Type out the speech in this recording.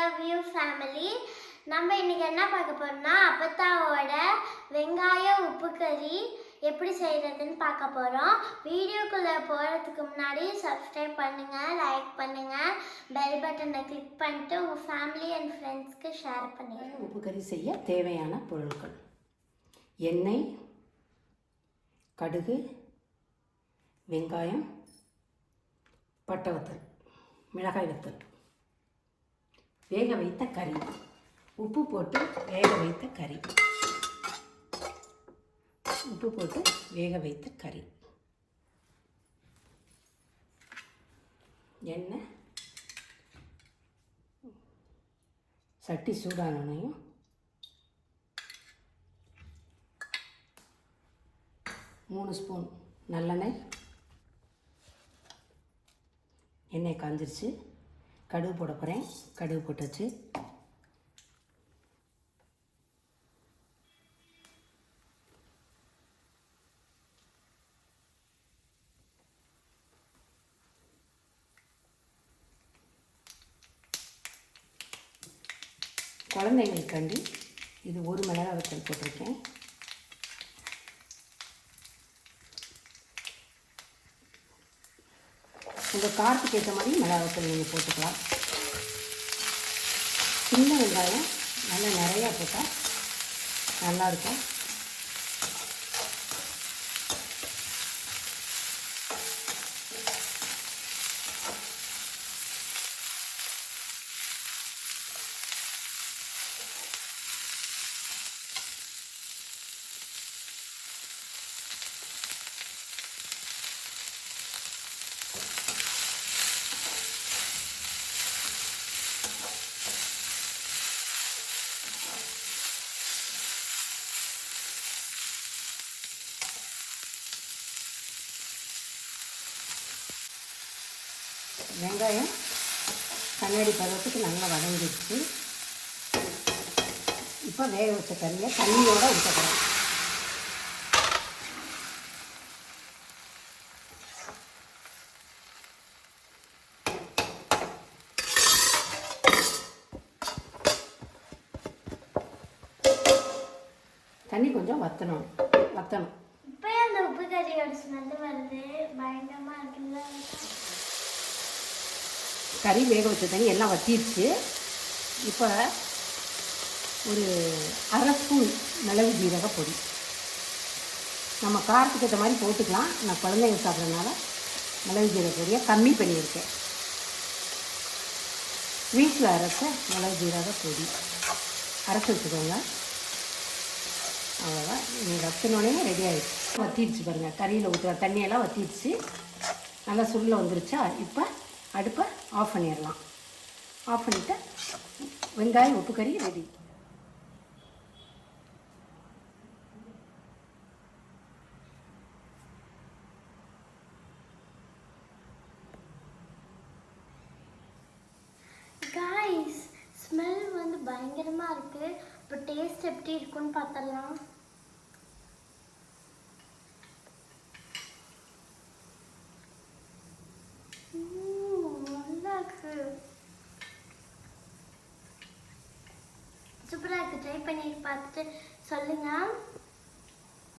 Love you family. நம்ம இன்னைக்கு என்ன பார்க்க போறோம்னா அப்பத்தாவோட வெங்காய உப்பு கறி எப்படி செய்யறதுன்னு பார்க்க போறோம். வீடியோக்குள்ள போறதுக்கு முன்னாடி சப்ஸ்கிரைப் பண்ணுங்க, லைக் பண்ணுங்க, பெல் பட்டனை கிளிக் பண்ணிட்டு உங்க ஃபேமிலி அண்ட் ஃப்ரெண்ட்ஸ்க்கு ஷேர் பண்ணுங்க. உப்பு கறி செய்ய தேவையான பொருட்கள்: எண்ணெய், கடுகு, வெங்காயம், பட்டை வத்தல், மிளகாய் வத்தல், வேக வைத்த கறி, உப்பு போட்டு வேக வைத்த கறி, உப்பு போட்டு வேக வைத்த கறி, எண்ணெய், சட்டி சூடானோனையும் மூணு ஸ்பூன் நல்லெண்ணெய், எண்ணெய் காஞ்சிருச்சு. கடுகு போட போகிறேன். கடுகு போட்டாச்சு. குழந்தைங்களுக்காண்டி இது ஒரு மிளகாய் வத்தல் போட்டிருக்கேன். உங்கள் காரத்துக்கு ஏற்ற மாதிரி மிளகாய் வத்தல் நீங்கள் போட்டுக்கலாம். சின்ன வெங்காயம் நல்லா நிறையா போட்டால் நல்லாயிருக்கும். வெங்காயம் கண்ணாடி பருவத்துக்கு நல்லா வதங்கிடுச்சு. இப்போ வேக வச்ச கறியை தண்ணியோடு ஊற்றக்கூடாது. தண்ணி கொஞ்சம் வற்றணும். இப்போ அந்த உப்பு கறியோட ஸ்மெல் வருது, பயங்கரமாக இருக்குல்ல. கறி வேக வச்ச தண்ணி எல்லாம் வற்றிடுச்சு. இப்போ ஒரு அரை ஸ்பூன் மிளகு ஜீரக பொடி, நம்ம காரத்துக்கு ஏற்ற மாதிரி போட்டுக்கலாம். நான் குழந்தைங்க சாப்பிட்றதுனால மிளகு ஜீரக பொடியை கம்மி பண்ணியிருக்கேன். வீட்டில் அரைச்ச மிளகு ஜீரக பொடி அரைச்சி வச்சுக்கோங்க. அவ்வளோதான். நீங்கள் வச்சினோடனே ரெடி ஆகிடுச்சு. வற்றிடுச்சு பாருங்கள். கறியில் ஊற்றுற தண்ணியெல்லாம் வற்றிடுச்சு. நல்லா சுருள வந்துருச்சா? இப்போ அடுப்பை ஆஃப் பண்ணிடலாம். ஆஃப் பண்ணிவிட்டு வெங்காயம் உப்பு கறி ரெடி. காய்ஸ், ஸ்மெல் வந்து பயங்கரமாக இருக்குது. இப்போ டேஸ்ட் எப்படி இருக்குன்னு பார்த்துடலாம். சூப்பராக இருக்குது. ட்ரை பண்ணி பார்த்துட்டு சொல்லுங்கள்.